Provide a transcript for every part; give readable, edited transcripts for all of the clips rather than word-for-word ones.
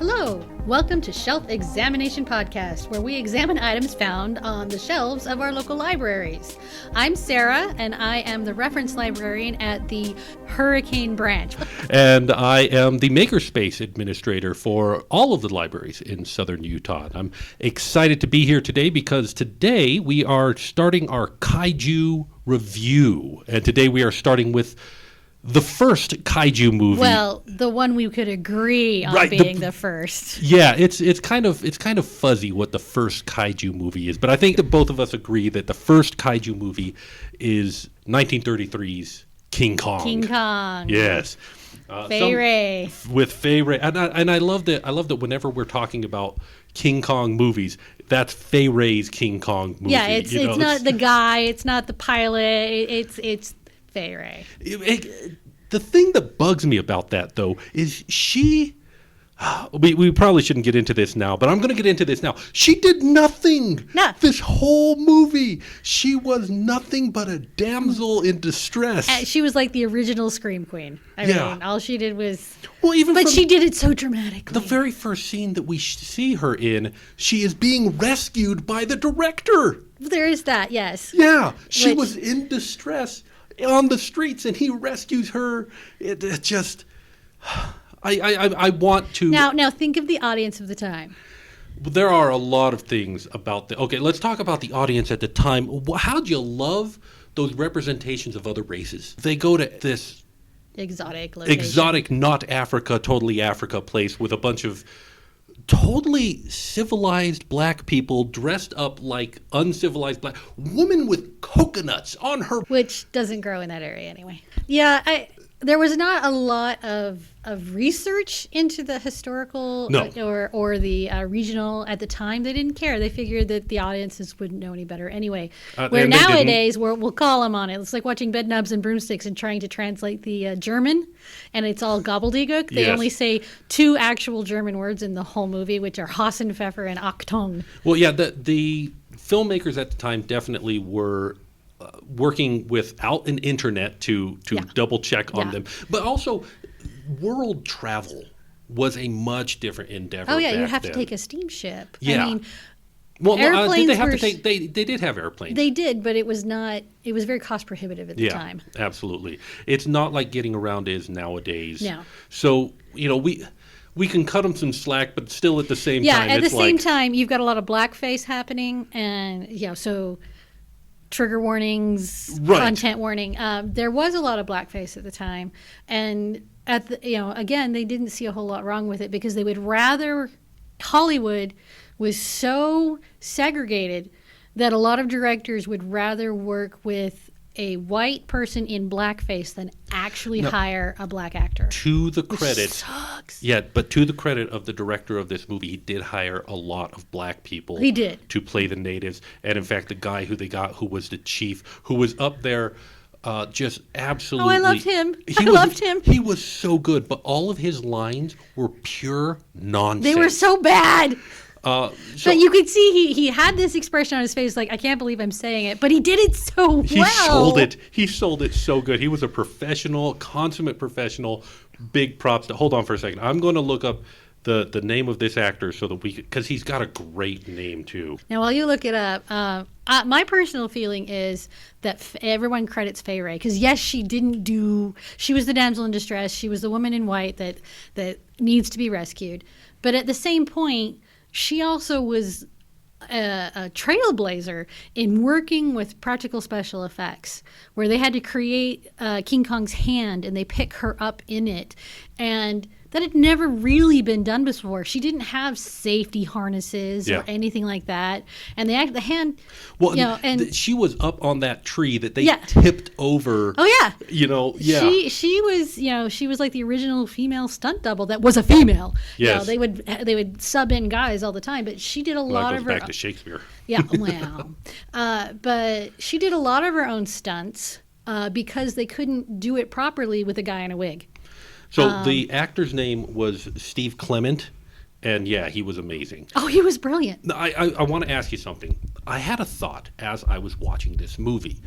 Hello, welcome to Shelf Examination Podcast, where we examine items found on the shelves of our local libraries. I'm Sarah, and I am the reference librarian at the Hurricane Branch. And I am the Makerspace administrator for all of the libraries in southern Utah. I'm excited to be here today because today we are starting our Kaiju review. And today we are starting with the first Kaiju movie. Well, the one we could agree on being the first. Yeah, it's kind of fuzzy what the first Kaiju movie is, but I think that both of us agree that the first Kaiju movie is 1933's King Kong. King Kong. Yes. Fay Wray. With Fay Wray. And I love that whenever we're talking about King Kong movies, that's Fay Wray's King Kong movie. Yeah, it's not the guy, it's not the pilot, it's Fay Wray. The thing that bugs me about that, though, is she... We probably shouldn't get into this now, but I'm going to get into this now. She did nothing. No. This whole movie. She was nothing but a damsel in distress. She was like the original Scream Queen. I mean, all she did was... Well, but she did it so dramatically. The very first scene that we see her in, she is being rescued by the director. There is that, yes. Yeah. She was in distress on the streets, and he rescues her. It just... I want to... Now think of the audience of the time. There are a lot of things about the... Okay, let's talk about the audience at the time. How'd you love those representations of other races? They go to this... Exotic location. Exotic, not Africa, totally Africa place with a bunch of totally civilized black people dressed up like uncivilized black... Woman with coconuts on her... Which doesn't grow in that area anyway. Yeah, there was not a lot of research into the historical or the regional at the time. They didn't care. They figured that the audiences wouldn't know any better anyway. Where nowadays, we'll call them on it. It's like watching Bedknobs and Broomsticks and trying to translate the German, and it's all gobbledygook. They only say two actual German words in the whole movie, which are Hassenpfeffer and Achtung. Well, yeah, the filmmakers at the time definitely were... working without an internet to double check on them, but also world travel was a much different endeavor. Oh yeah, back you have then. to take a steamship. Yeah. I mean, did they have to take? They did have airplanes. They did, but it was not. It was very cost prohibitive at the time. Absolutely. It's not like getting around is nowadays. No. So we can cut them some slack, but still at the same time, at the same time, you've got a lot of blackface happening, and so. Trigger warnings, content warning. There was a lot of blackface at the time, and again, they didn't see a whole lot wrong with it because they would rather Hollywood was so segregated that a lot of directors would rather work with a white person in blackface than actually hire a black actor. To the credit, sucks. Yeah, but to the credit of the director of this movie, he did hire a lot of black people. He did to play the natives, and in fact, the guy who they got, who was the chief, who was up there, just absolutely. Oh, I loved him. I loved him. He was so good, but all of his lines were pure nonsense. They were so bad. But you could see he had this expression on his face like, I can't believe I'm saying it, but he did it so well. He sold it so good. He was a professional, consummate professional. Big props. Hold on for a second. I'm going to look up the name of this actor so that because he's got a great name too. Now, while you look it up, my personal feeling is that everyone credits Fay Wray because yes, she was the damsel in distress. She was the woman in white that needs to be rescued. But at the same point, she also was a trailblazer in working with practical special effects, where they had to create King Kong's hand and they pick her up in it. And that had never really been done before. She didn't have safety harnesses or anything like that. And the hand, and she was up on that tree that they tipped over. Oh yeah, She was like the original female stunt double that was a female. Yes, they would sub in guys all the time, but she did a lot of her. Back to Shakespeare. Yeah, well, but she did a lot of her own stunts because they couldn't do it properly with a guy in a wig. So the actor's name was Steve Clement, and he was amazing. Oh, he was brilliant. I want to ask you something. I had a thought as I was watching this movie.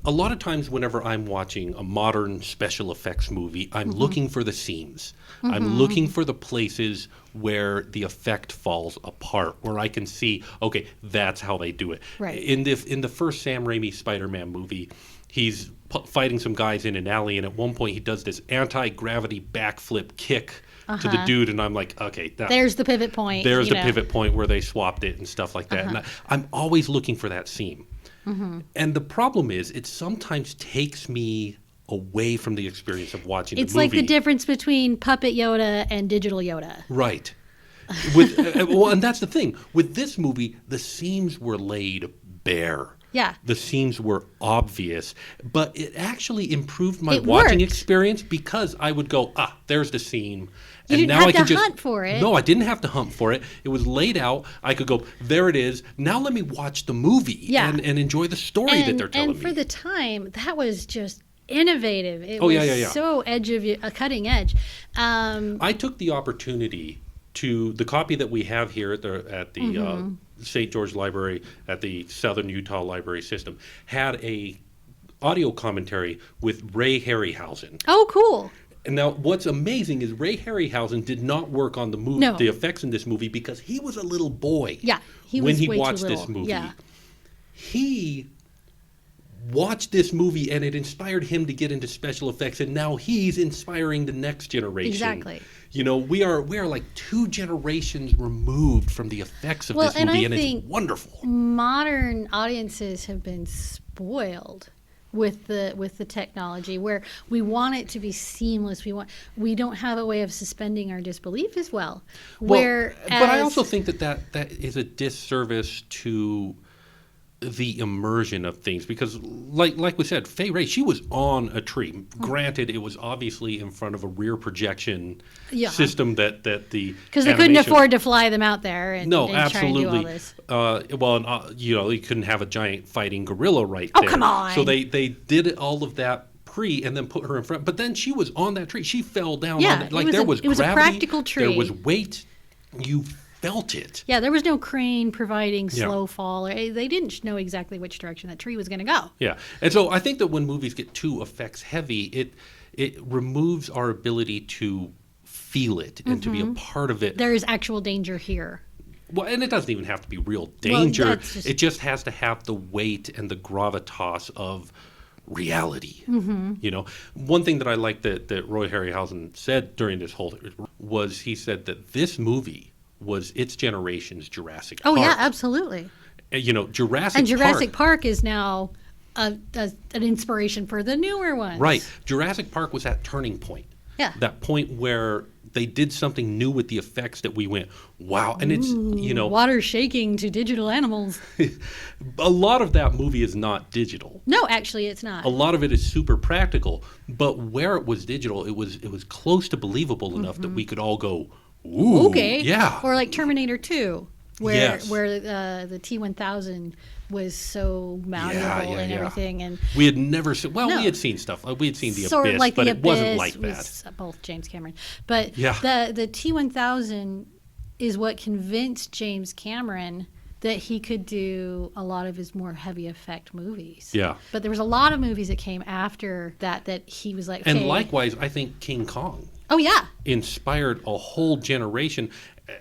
a lot of times whenever I'm watching a modern special effects movie, I'm looking for the seams. I'm looking for the places where the effect falls apart, where I can see, okay, that's how they do it. Right. In the first Sam Raimi Spider-Man movie, he's fighting some guys in an alley, and at one point he does this anti-gravity backflip kick to the dude, and I'm like, okay, there's the pivot point. There's the pivot point where they swapped it and stuff like that. And I'm always looking for that seam. And the problem is, it sometimes takes me away from the experience of watching the movie. It's like the difference between puppet Yoda and digital Yoda. Right. With well, and that's the thing. With this movie, the seams were laid bare. Yeah. The seams were obvious, but it actually improved my It watching worked. experience because I would go, there's the seam. You didn't have to hunt for it. No, I didn't have to hunt for it. It was laid out. I could go, there it is. Now let me watch the movie and enjoy the story that they're telling me. And for the time, that was just innovative. It Oh, was yeah. so cutting edge. I took the opportunity to the copy that we have here at the St. George Library at the Southern Utah Library System had a audio commentary with Ray Harryhausen. Oh, cool. And now what's amazing is Ray Harryhausen did not work on the movie, the effects in this movie, because he was a little boy. Yeah, when he watched this movie. Yeah. He watched this movie and it inspired him to get into special effects, and now he's inspiring the next generation. Exactly. You know, we are like 2 generations removed from the effects of this movie, and it's wonderful. Modern audiences have been spoiled with the technology, where we want it to be seamless. We don't have a way of suspending our disbelief as well. But I also think that is a disservice to the immersion of things, because like we said, Fay Wray, she was on a tree. Granted, it was obviously in front of a rear projection system that the because they couldn't afford to fly them out there and absolutely. try and do all this. You couldn't have a giant fighting gorilla there. Oh, come on. So they did all of that and then put her in front. But then she was on that tree. She fell down. Yeah, on that. Like it was was gravity, a practical tree. There was weight. You felt it. Yeah, there was no crane providing slow fall. They didn't know exactly which direction that tree was going to go. Yeah, and so I think that when movies get too effects heavy, it removes our ability to feel it and to be a part of it. There is actual danger here. Well, and it doesn't even have to be real danger. Well, it just has to have the weight and the gravitas of reality. You know, one thing that I like that Roy Harryhausen said during this whole was he said that this movie was its generation's Jurassic Park. Oh yeah, absolutely. You know, Jurassic Park is now an inspiration for the newer ones. Right. Jurassic Park was that turning point. Yeah. That point where they did something new with the effects that we went, wow. And it's, water shaking to digital animals. A lot of that movie is not digital. No, actually it's not. A lot of it is super practical, but where it was digital, it was close to believable enough that we could all go, ooh, okay. Yeah. Or like Terminator 2, where the T-1000 was so malleable and everything. And we had never seen, we had seen stuff. We had seen The sort Abyss, of like but the it wasn't Abyss like was that. both James Cameron. But the T-1000 is what convinced James Cameron that he could do a lot of his more heavy effect movies. Yeah. But there was a lot of movies that came after that he was like, okay. And likewise, I think King Kong. Oh, yeah. Inspired a whole generation.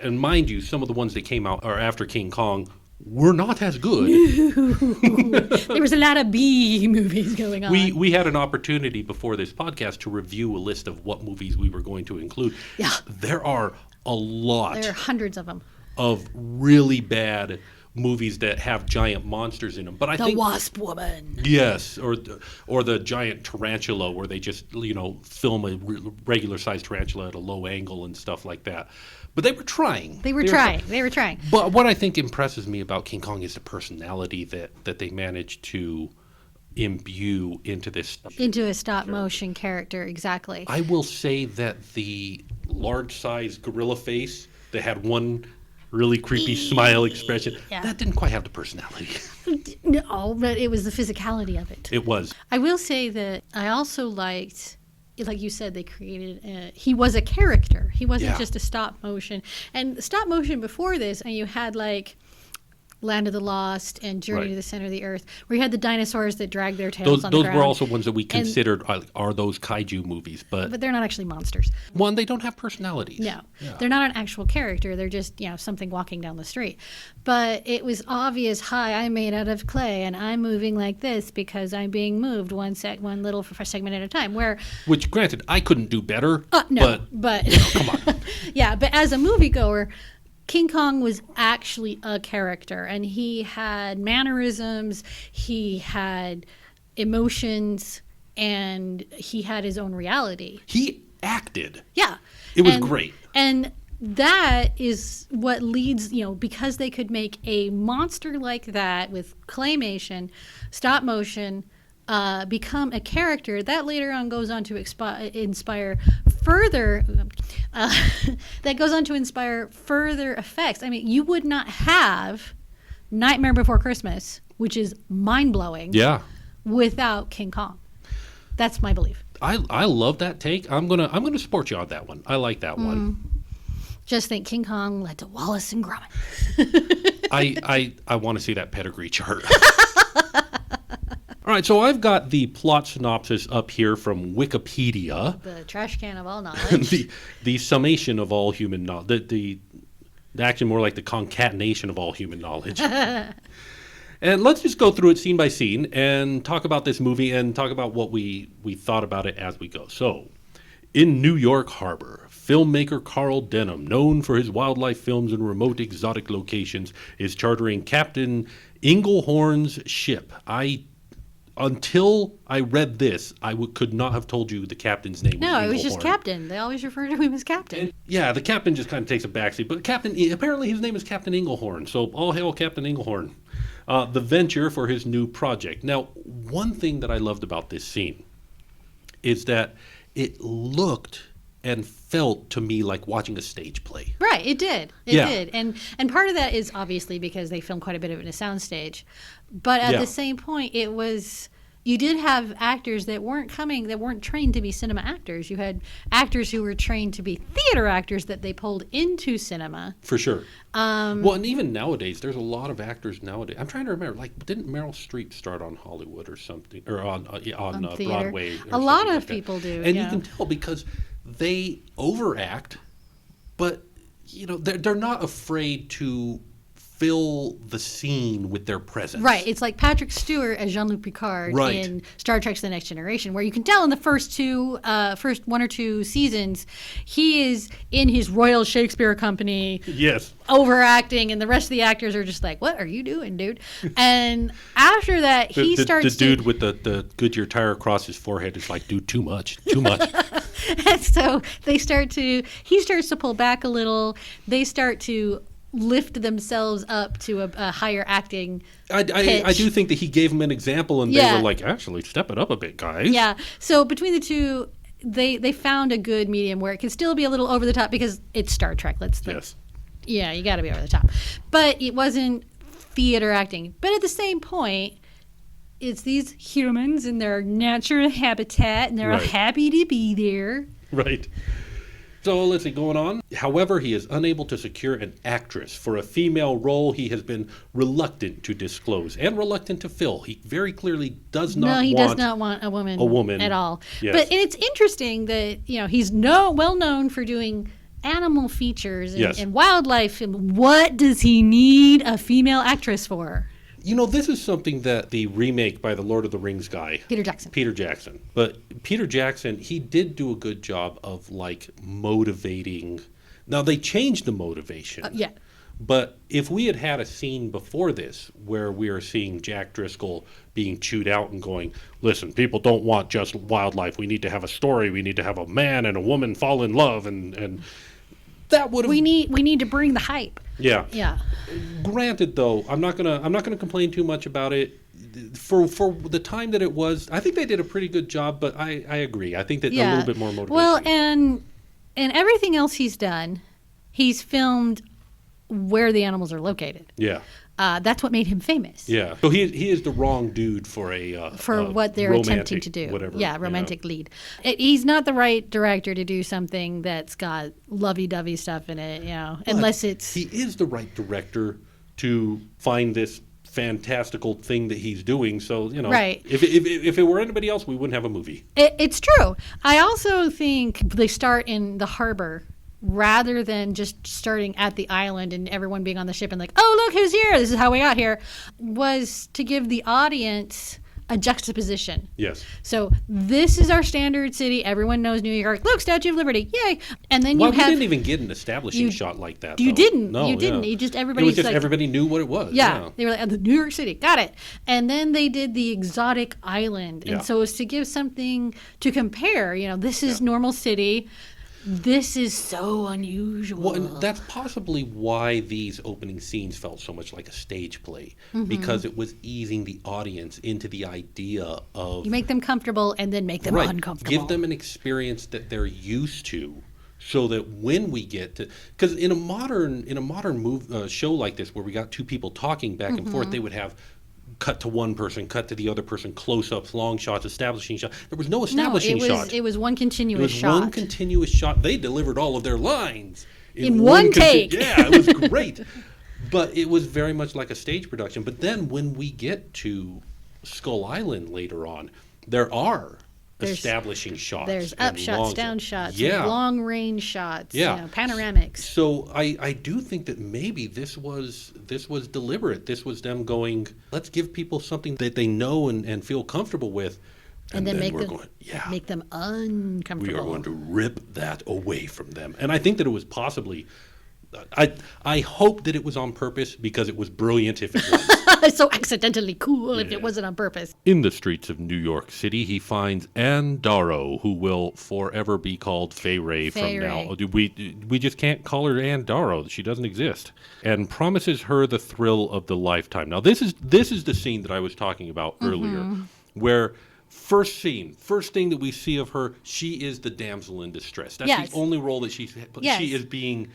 And mind you, some of the ones that came out or after King Kong were not as good. There was a lot of B movies going on. We had an opportunity before this podcast to review a list of what movies we were going to include. Yeah. There are a lot. There are hundreds of them. Of really bad movies that have giant monsters in them. But I think The Wasp Woman. Yes, or the giant tarantula where they just, film a regular sized tarantula at a low angle and stuff like that. But they were trying. They were trying. But what I think impresses me about King Kong is the personality that they managed to imbue into this. Into a stop motion character, exactly. I will say that the large sized gorilla face that had one really creepy smile expression, that didn't quite have the personality. No, but it was the physicality of it. It was. I will say that I also liked, like you said, they created, he was a character. He wasn't just a stop motion. And stop motion before this, and you had like Land of the Lost and Journey Right. to the Center of the Earth, where you had the dinosaurs that drag their tails on the Those ground. were also ones that we considered are those kaiju movies, But they're not actually monsters. one, they don't have personalities. No, Yeah. they're not an actual character. They're just, something walking down the street. But it was obvious, hi, I'm made out of clay and I'm moving like this because I'm being moved one little segment at a time. Where, Which, granted, I couldn't do better. no, but come on. yeah, but as a moviegoer, King Kong was actually a character, and he had mannerisms, he had emotions, and he had his own reality. He acted. Yeah. It was great. And that is what leads, because they could make a monster like that with claymation, stop motion, become a character that later on goes on to inspire further effects. I mean, you would not have Nightmare Before Christmas, which is mind-blowing, Yeah. without King Kong. That's my belief. I love that take. I'm gonna support you on that one. I like that one. Just think King Kong led to Wallace and Gromit. I want to see that pedigree chart. All right, so I've got the plot synopsis up here from Wikipedia. The trash can of all knowledge. the summation of all human knowledge. The actually more like the concatenation of all human knowledge. And let's just go through it scene by scene and talk about this movie and talk about what we thought about it as we go. So, in New York Harbor, filmmaker Carl Denham, known for his wildlife films and remote exotic locations, is chartering Captain Inglehorn's ship. Until I read this, could not have told you the captain's name. No, was it was just Inglehorn. Captain. They always refer to him as Captain. And, yeah, the captain just kind of takes a backseat. But apparently his name is Captain Inglehorn. So all hail Captain Inglehorn. The venture for his new project. Now, one thing that I loved about this scene is that it looked and felt to me like watching a stage play. Right, it did. It Yeah. did. And part of that is obviously because they filmed quite a bit of it in a soundstage. But at Yeah. the same point, you did have actors that weren't trained to be cinema actors. You had actors who were trained to be theater actors that they pulled into cinema. For sure. Well, and even nowadays, there's a lot of actors nowadays. I'm trying to remember, didn't Meryl Streep start on Hollywood or something, or on theater. Broadway? A lot something of like that. people do, and yeah. you can tell because they overact, but they're not afraid to fill the scene with their presence. Right. It's like Patrick Stewart as Jean-Luc Picard Right. in Star Trek: The Next Generation, where you can tell in the first one or two seasons, he is in his Royal Shakespeare Company Yes. overacting, and the rest of the actors are just like, what are you doing, dude? And after that, he starts The dude with the Goodyear tire across his forehead is like, dude, too much. And so he starts to pull back a little. They start to lift themselves up to a higher acting I pitch. do think that he gave him an example, and they Yeah. were like, actually, step it up a bit, guys. Yeah. So between the two, they found a good medium where it can still be a little over the top because it's Star Trek. Yes. Yeah, you got to be over the top. But it wasn't theater acting. But at the same point, it's these humans in their natural habitat, and they're all Right. happy to be there. Right. So let's see, going on. However, he is unable to secure an actress for a female role he has been reluctant to disclose and reluctant to fill. He very clearly does not want... does not want a woman at all. Yes. But it's interesting that, he's well known for doing animal features and, Yes. and wildlife. And what does he need a female actress for? This is something that the remake by the Lord of the Rings guy... Peter Jackson. But Peter Jackson, he did do a good job of, motivating... Now, they changed the motivation. Yeah. But if we had had a scene before this where we are seeing Jack Driscoll being chewed out and going, listen, people don't want just wildlife. We need to have a story. We need to have a man and a woman fall in love. And that would have... We need to bring the hype. Yeah. Yeah. Granted, though, I'm not gonna complain too much about it. For the time that it was, I think they did a pretty good job. But I agree. I think that a little bit more motivation. Well, and everything else he's done, he's filmed where the animals are located. Yeah. That's what made him famous. Yeah. So he is the wrong dude for what they're attempting to do. Whatever. Yeah, romantic lead. He's not the right director to do something that's got lovey-dovey stuff in it, unless it's... He is the right director to find this fantastical thing that he's doing. So, Right. if it were anybody else, we wouldn't have a movie. It's true. I also think they start in the harbor rather than just starting at the island and everyone being on the ship and like, oh, look who's here. This is how we got here, was to give the audience a juxtaposition. Yes. So this is our standard city. Everyone knows New York. Look, Statue of Liberty. Yay. And then Well, you we have... didn't even get an establishing shot like that. You though. didn't. No, You didn't. yeah. You just, It everybody's was just like... everybody knew what it was. Yeah. They were like, the New York City. Got it. And then they did the exotic island. Yeah. And so it's to give something to compare. This is normal city. This is so unusual. Well, and that's possibly why these opening scenes felt so much like a stage play, because it was easing the audience into the idea of... You make them comfortable and then make them uncomfortable. Give them an experience that they're used to, so that when we get to... Because in a modern show like this, where we got two people talking back and forth, they would have cut to one person, cut to the other person, close-ups, long shots, establishing shots. There was no establishing shot. It was one continuous shot. It was one continuous shot. They delivered all of their lines in one take. Yeah, it was great. But it was very much like a stage production. But then when we get to Skull Island later on, there's establishing shots. There's up shots, down shots, long range shots, panoramics. So I do think that maybe this was deliberate. This was them going, let's give people something that they know and feel comfortable with. And then make them uncomfortable. We are going to rip that away from them. And I think that it was possibly... I hope that it was on purpose, because it was brilliant if it was. So accidentally cool if it wasn't on purpose. In the streets of New York City, he finds Anne Darrow, who will forever be called Fay Wray from now. We just can't call her Anne Darrow. She doesn't exist. And promises her the thrill of the lifetime. Now, this is the scene that I was talking about earlier, where... First thing that we see of her, she is the damsel in distress. That's the only role that she is being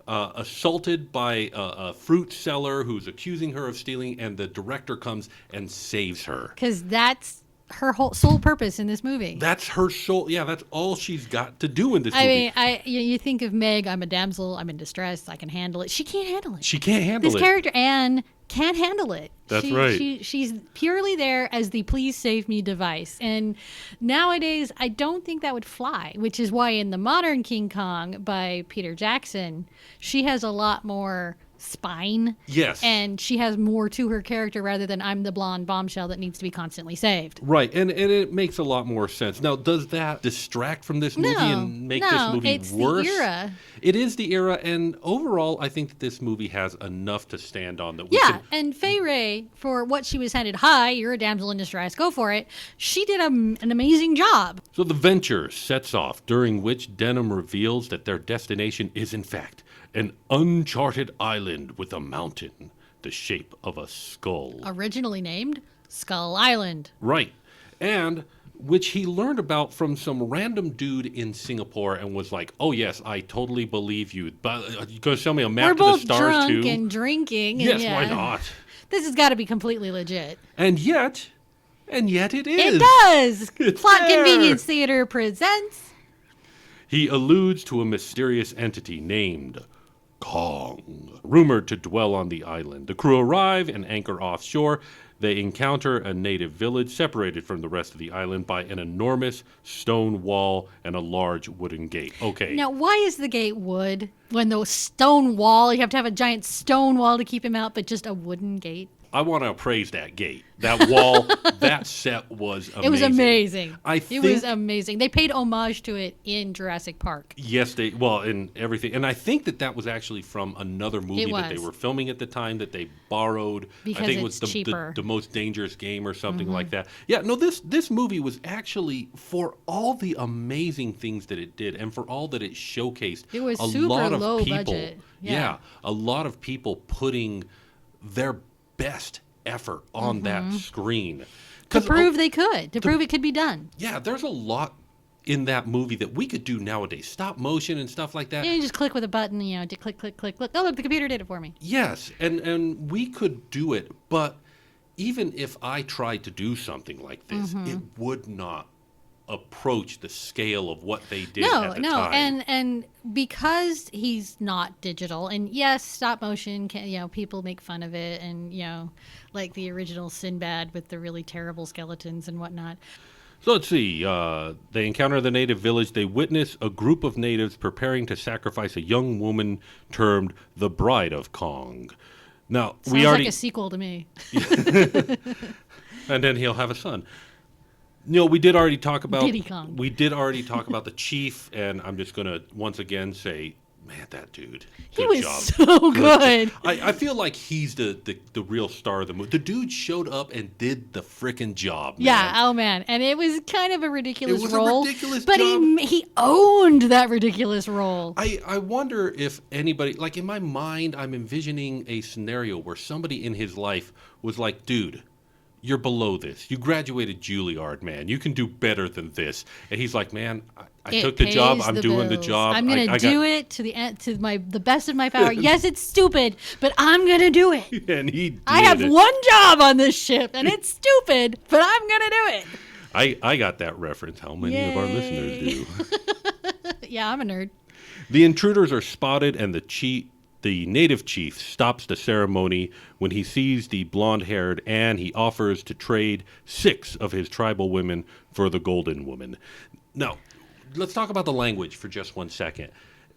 assaulted by a fruit seller who's accusing her of stealing, and the director comes and saves her. Because that's her whole sole purpose in this movie. That's her soul. Yeah, that's all she's got to do in this movie. I mean, you think of Meg, I'm a damsel, I'm in distress, I can handle it. She can't handle it. She can't handle it. This character, Anne, can't handle it. That's right. She's purely there as the please save me device. And nowadays, I don't think that would fly, which is why in the modern King Kong by Peter Jackson, she has a lot more spine. Yes. And she has more to her character rather than I'm the blonde bombshell that needs to be constantly saved. Right. And it makes a lot more sense. Now, does that distract from this movie and make this movie it's worse? The era. It is the era. And overall, I think that this movie has enough to stand on that we and Fay Wray, for what she was handed, hi, you're a damsel in distress, go for it. She did an amazing job. So the venture sets off, during which Denham reveals that their destination is, in fact, an uncharted island with a mountain the shape of a skull. Originally named Skull Island. Right. And which he learned about from some random dude in Singapore and was like, oh, yes, I totally believe you. But you going to show me a map to the stars, too? We're both drunk and drinking. Yes, why not? This has got to be completely legit. And yet it is. It does. It's Plot there. Convenience Theater presents. He alludes to a mysterious entity named Kong, rumored to dwell on the island. The crew arrive and anchor offshore. They encounter a native village separated from the rest of the island by an enormous stone wall and a large wooden gate. Okay. Now, why is the gate wood when the stone wall, you have to have a giant stone wall to keep him out, but just a wooden gate? I want to praise that gate. That wall, that set was amazing. It was amazing. It was amazing. They paid homage to it in Jurassic Park. Yes, in everything. And I think that was actually from another movie that they were filming at the time that they borrowed. Because I think it it's was cheaper. The Most Dangerous Game or something like that. Yeah, no, this movie was actually, for all the amazing things that it did and for all that it showcased, it was a super lot of low people, budget. Yeah, a lot of people putting their best effort on that screen. To prove they could. To prove it could be done. Yeah, there's a lot in that movie that we could do nowadays. Stop motion and stuff like that. Yeah, you just click with a button, click, click, click. Look, oh, look, the computer did it for me. Yes, and we could do it, but even if I tried to do something like this, it would not approach the scale of what they did at the time. And because he's not digital, and yes, stop motion can, people make fun of it, and like the original Sinbad with the really terrible skeletons and whatnot. So let's see. They encounter the native village. They witness a group of natives preparing to sacrifice a young woman termed the Bride of Kong. Now, Sounds like a sequel to me. And then he'll have a son. We did already talk about Diddy Kong. We did already talk about the chief, and I'm just going to once again say, man, that dude. He Good was job. so good. I feel like he's the real star of the movie. The dude showed up and did the frickin' job, man. Yeah, oh man. And it was kind of a ridiculous role. A ridiculous but job. he owned that ridiculous role. I wonder if anybody, like in my mind, I'm envisioning a scenario where somebody in his life was like, dude, you're below this. You graduated Juilliard, man. You can do better than this. And he's like, man, I took the job. I'm doing the job. I'm going to do it to the end, to the best of my power. Yes, it's stupid, but I'm going to do it. And he did I have one job on this ship, and it's stupid, but I'm going to do it. I got that reference. How many of our listeners do? Yeah, I'm a nerd. The intruders are spotted, and the native chief stops the ceremony when he sees the blonde-haired, and he offers to trade 6 of his tribal women for the golden woman. Now, let's talk about the language for just 1 second.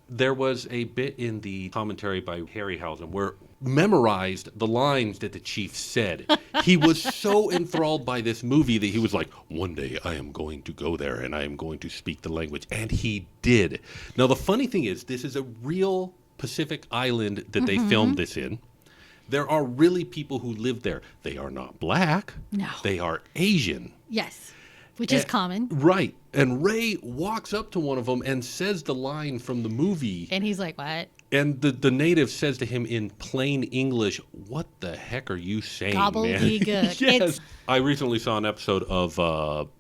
There was a bit in the commentary by Harryhausen where memorized the lines that the chief said. He was so enthralled by this movie that he was like, one day I am going to go there and I am going to speak the language. And he did. Now, the funny thing is, this is a real Pacific island that they filmed this in. There are really people who live there. They are not black. No. They are Asian. Yes, which is common. Right. And Ray walks up to one of them and says the line from the movie. And he's like, what? And the native says to him in plain English, what the heck are you saying, man? Gobbledygook. Yes. I recently saw an episode of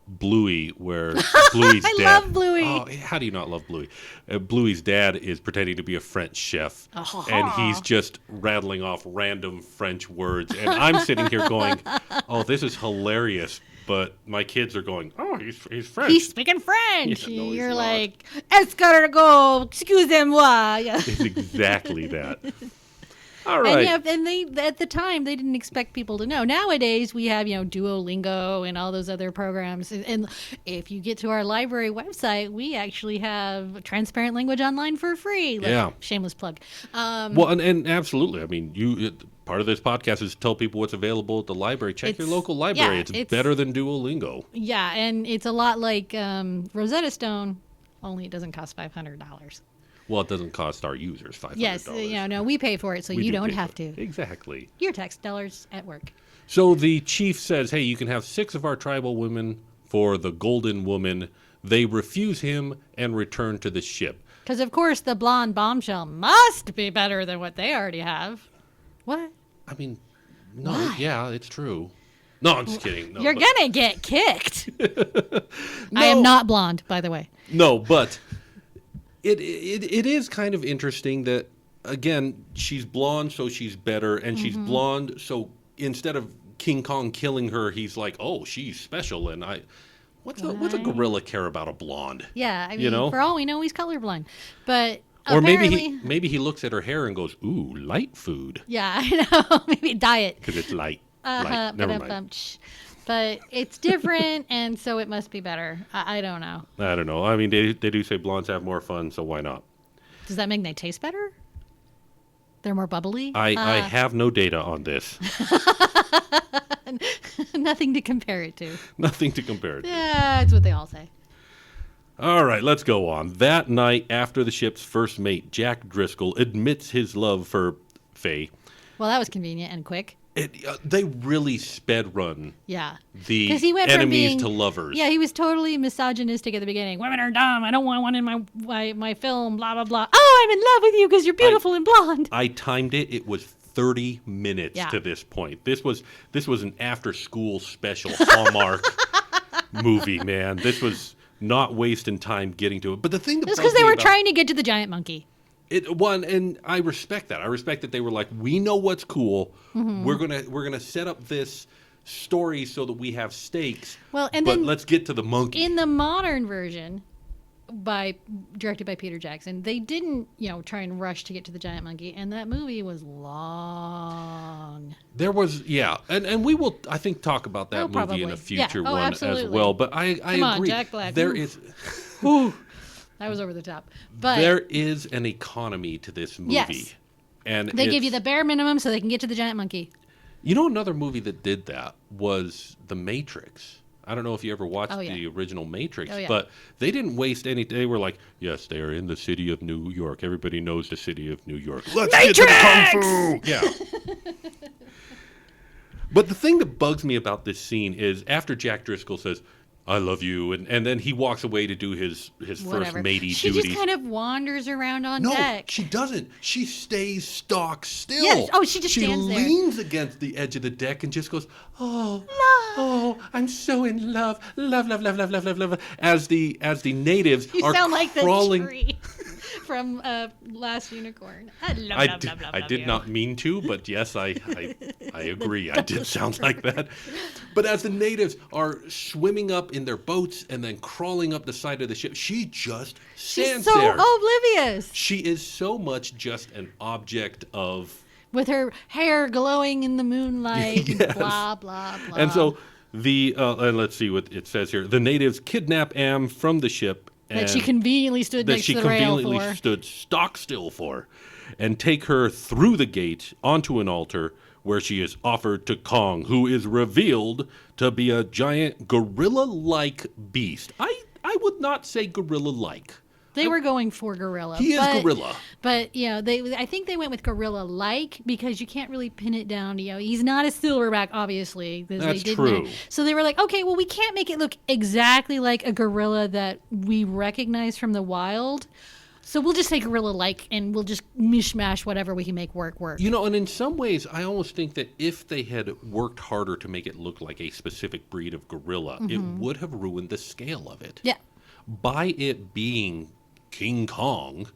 Bluey where Bluey's dad... I love Bluey. Oh, how do you not love Bluey? Bluey's dad is pretending to be a French chef, and he's just rattling off random French words. And I'm sitting here going, oh, this is hilarious. But my kids are going, oh, he's French. He's speaking French. Yeah, no, You're he's like, escargot, excusez-moi. Yeah. It's exactly that. All right. And they at the time they didn't expect people to know. Nowadays we have Duolingo and all those other programs. And if you get to our library website, we actually have transparent language online for free. Shameless plug. Well, and absolutely. I mean, part of this podcast is to tell people what's available at the library. Check your local library. It's better than Duolingo. Yeah, and it's a lot like Rosetta Stone, only it doesn't cost $500. Well, it doesn't cost our users $500. Yes, no, we pay for it, so you don't have to. Exactly. Your tax dollars at work. So the chief says, hey, you can have 6 of our tribal women for the golden woman. They refuse him and return to the ship. Because, of course, the blonde bombshell must be better than what they already have. What? I mean, no, Why? Yeah, it's true. No, I'm just kidding. No, You're going to get kicked. No. I am not blonde, by the way. No, but... It is kind of interesting that, again, she's blonde, so she's better, and she's blonde, so instead of King Kong killing her, he's like, oh, she's special, and what's a gorilla care about a blonde? Yeah, I mean, for all we know, he's colorblind, but or apparently, maybe he looks at her hair and goes, ooh, light food. Yeah, I know, maybe diet. Because it's light. Light. Never mind. But it's different, and so it must be better. I don't know. I don't know. I mean, they do say blondes have more fun, so why not? Does that mean they taste better? They're more bubbly? I have no data on this. Nothing to compare it to. Nothing to compare it to. Yeah, that's what they all say. All right, let's go on. That night, after the ship's first mate, Jack Driscoll admits his love for Fay. Well, that was convenient and quick. They really sped run the he went enemies to lovers. Yeah, he was totally misogynistic at the beginning. Women are dumb. I don't want one in my film, blah, blah, blah. Oh, I'm in love with you because you're beautiful and blonde. I timed it. It was 30 minutes to this point. This was an after-school special Hallmark movie, man. This was not wasting time getting to it. But the thing that it's because they were trying to get to the giant monkey. And I respect that. I respect that they were like, we know what's cool. We're gonna set up this story so that we have stakes. Well, and but then let's get to the monkey. in the modern version, directed by Peter Jackson, they didn't, try and rush to get to the giant monkey, and that movie was long. There was, and we will, I think, talk about that movie probably. in a future Yeah. Oh, one absolutely. as well. But I Come agree. on, Jack Black. There Ooh. is, That was over the top. But there is an economy to this movie. Yes. And they give you the bare minimum so they can get to the giant monkey. You know, another movie that did that was The Matrix. I don't know if you ever watched the original Matrix, but they didn't waste any. They were like, yes, they are in the city of New York. Everybody knows the city of New York. Let's get to the kung fu. Yeah. But the thing that bugs me about this scene is after Jack Driscoll says, I love you, and then he walks away to do his first matey She duties. just kind of wanders around on deck. No, she doesn't. She stays stock still. Yes. Oh, she just stands there. She leans against the edge of the deck and just goes, I'm so in love. Love, love, love, love, love, love, love. As the natives You are sound like the crawling. tree from Last Unicorn. I did not mean to, but yes, I agree. I did sound like that. But as the natives are swimming up in their boats and then crawling up the side of the ship, she just stands She's so there. oblivious. She is so much just an object of... With her hair glowing in the moonlight. Yes. Blah, blah, blah. And so and let's see what it says here. The natives kidnap Am from the ship. That she conveniently stood next to the rail for. That she conveniently stood stock still for. And take her through the gate onto an altar where she is offered to Kong, who is revealed to be a giant gorilla-like beast. I would not say gorilla-like. They were going for gorilla. He is gorilla. But, I think they went with gorilla-like because you can't really pin it down. He's not a silverback, obviously. That's true. So they were like, okay, well, we can't make it look exactly like a gorilla that we recognize from the wild. So we'll just say gorilla-like, and we'll just mishmash whatever we can make work. And in some ways, I almost think that if they had worked harder to make it look like a specific breed of gorilla, it would have ruined the scale of it. Yeah. By it being King Kong,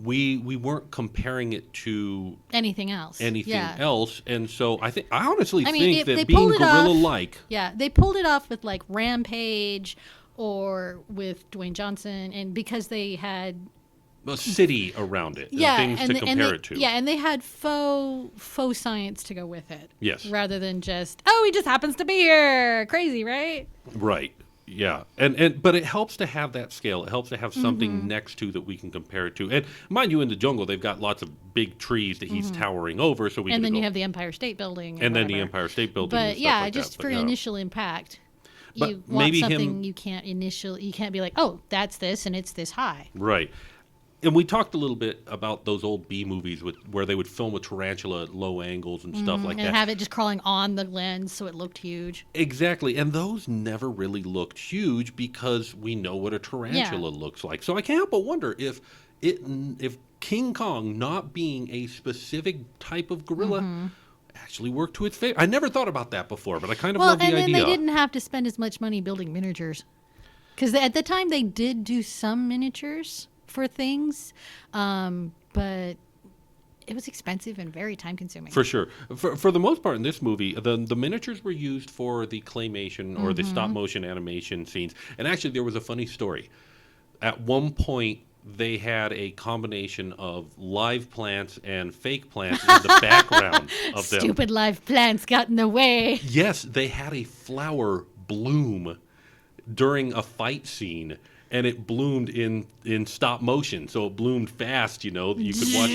we weren't comparing it to anything else. And so I honestly think they that being gorilla-like... Yeah, they pulled it off with, like, Rampage or with Dwayne Johnson, and because they had... a city around it, and things to compare it to. Yeah, and they had faux science to go with it. Yes. Rather than just, he just happens to be here. Crazy, right? Right. Yeah. But it helps to have that scale. It helps to have something next to that we can compare it to. And mind you, in the jungle, they've got lots of big trees that he's towering over. So and then you have the Empire State Building. And then the Empire State Building. But and stuff like just that. for initial impact. But You want maybe something you can't be like, that's this and it's this high. Right. And we talked a little bit about those old B movies where they would film a tarantula at low angles and stuff like that. And have it just crawling on the lens so it looked huge. Exactly. And those never really looked huge because we know what a tarantula looks like. So I can't help but wonder if King Kong not being a specific type of gorilla actually worked to its favor. I never thought about that before, but I kind of love the idea. And then they didn't have to spend as much money building miniatures. Because at the time they did do some miniatures for things, but it was expensive and very time consuming. For sure. For the most part in this movie, the miniatures were used for the claymation or the stop motion animation scenes. And actually there was a funny story. At one point they had a combination of live plants and fake plants in the background of them. Stupid live plants got in the way. Yes, they had a flower bloom during a fight scene. And it bloomed in stop motion, so it bloomed fast. You could watch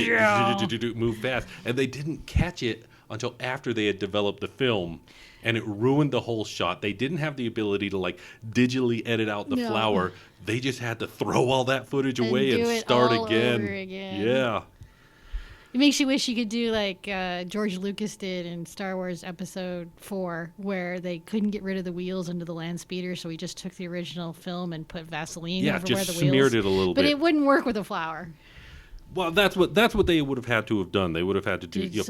it move fast, and they didn't catch it until after they had developed the film, and it ruined the whole shot. They didn't have the ability to digitally edit out the flower. They just had to throw all that footage away and start again. Over again. Yeah. It makes you wish you could do like George Lucas did in Star Wars Episode 4, where they couldn't get rid of the wheels under the land speeder, so he just took the original film and put Vaseline over where the wheels. Yeah, just smeared it a little bit. But it wouldn't work with a flower. Well, that's what they would have had to have done. They would have had to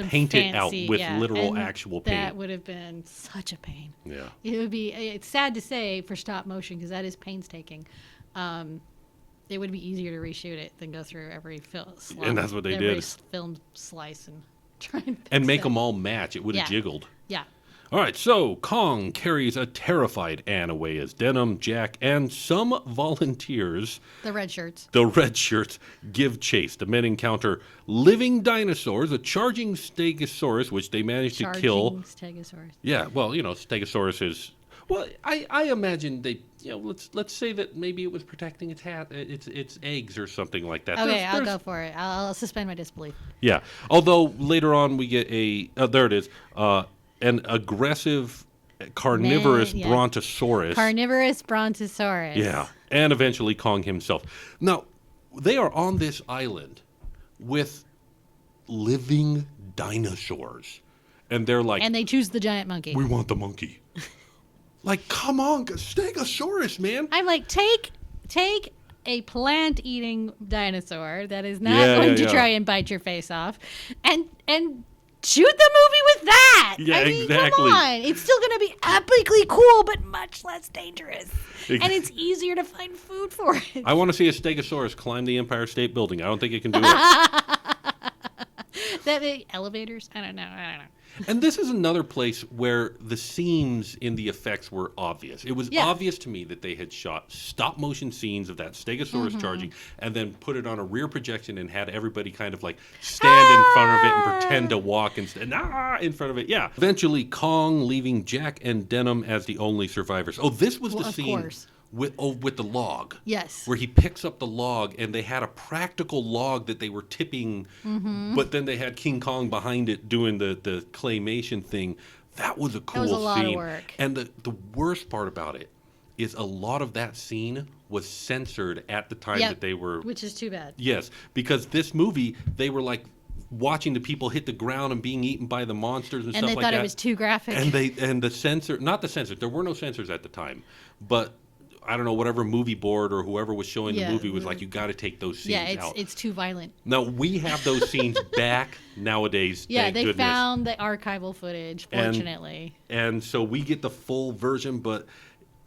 paint it out with literal actual paint. That would have been such a pain. Yeah. It's sad to say for stop motion because that is painstaking. It would be easier to reshoot it than go through every film. And that's what they did. Film slice and try and make them all match. It would have jiggled. Yeah. All right, so Kong carries a terrified Anne away as Denim, Jack, and some volunteers, The red shirts. the red shirts, give chase. The men encounter living dinosaurs, a charging stegosaurus, which they manage to kill. Stegosaurus. Yeah, well, stegosaurus is. Well, I imagine they. Let's say that maybe it was protecting its eggs or something like that. Okay, I'll go for it. I'll suspend my disbelief. Yeah, although later on we get there it is. An aggressive carnivorous brontosaurus. Carnivorous brontosaurus. Yeah, and eventually Kong himself. Now, they are on this island with living dinosaurs. And they're like... And they choose the giant monkey. We want the monkey. Like, come on, Stegosaurus, man. I'm like, take a plant-eating dinosaur that is not going to try and bite your face off and shoot the movie with that. Yeah, I mean, exactly. Come on. It's still going to be epically cool, but much less dangerous. And it's easier to find food for it. I want to see a Stegosaurus climb the Empire State Building. I don't think it can do it. Elevators? I don't know. And this is another place where the seams in the effects were obvious. It was obvious to me that they had shot stop-motion scenes of that Stegosaurus charging and then put it on a rear projection and had everybody kind of like stand in front of it and pretend to walk and stand in front of it. Yeah. Eventually, Kong leaving Jack and Denim as the only survivors. Oh, this was the scene... Course. With the log. Yes. Where he picks up the log, and they had a practical log that they were tipping, but then they had King Kong behind it doing the claymation thing. That was a cool scene. That was a lot of work. And the worst part about it is a lot of that scene was censored at the time that they were... Which is too bad. Yes, because this movie, they were like watching the people hit the ground and being eaten by the monsters and stuff like that. And they thought it was too graphic. And the censor... Not the censor. There were no censors at the time, but... I don't know, whatever movie board or whoever was showing the movie was like, you got to take those scenes out. Yeah, it's too violent. Now, we have those scenes back nowadays, thank they goodness. found the archival footage, fortunately. And so we get the full version, but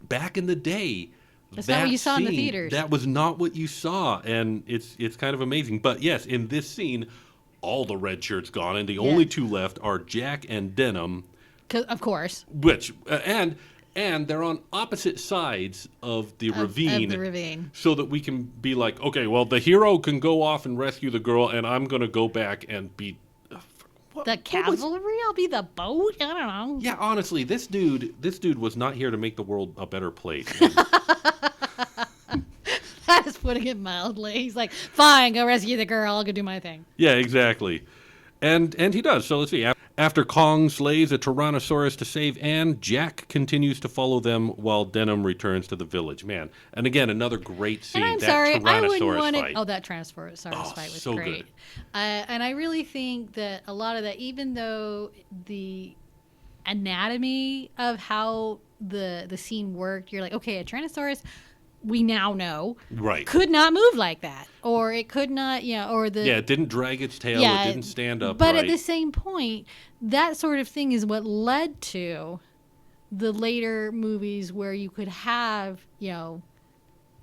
back in the day, that's not what you saw in the theaters. That was not what you saw, and it's kind of amazing. But yes, in this scene, all the red shirts gone, and the only two left are Jack and Denim. Of course. Which, and they're on opposite sides of the ravine. Of the ravine. So that we can be like, okay, well, the hero can go off and rescue the girl, and I'm going to go back and be... the cavalry? I'll be the boat? I don't know. Yeah, honestly, this dude was not here to make the world a better place. That is putting it mildly. He's like, fine, go rescue the girl. I'll go do my thing. Yeah, exactly. And he does. So let's see. After Kong slays a Tyrannosaurus to save Anne, Jack continues to follow them while Denim returns to the village. Man, and again, another great scene. And I'm that sorry, Tyrannosaurus I wouldn't want fight. it. Oh, that Tyrannosaurus fight was so great. good. And I really think that a lot of that, even though the anatomy of how the scene worked, you're like, okay, a Tyrannosaurus, we now know, could not move like that, or it could not, or the it didn't drag its tail, it didn't stand up. But at the same point, that sort of thing is what led to the later movies where you could have,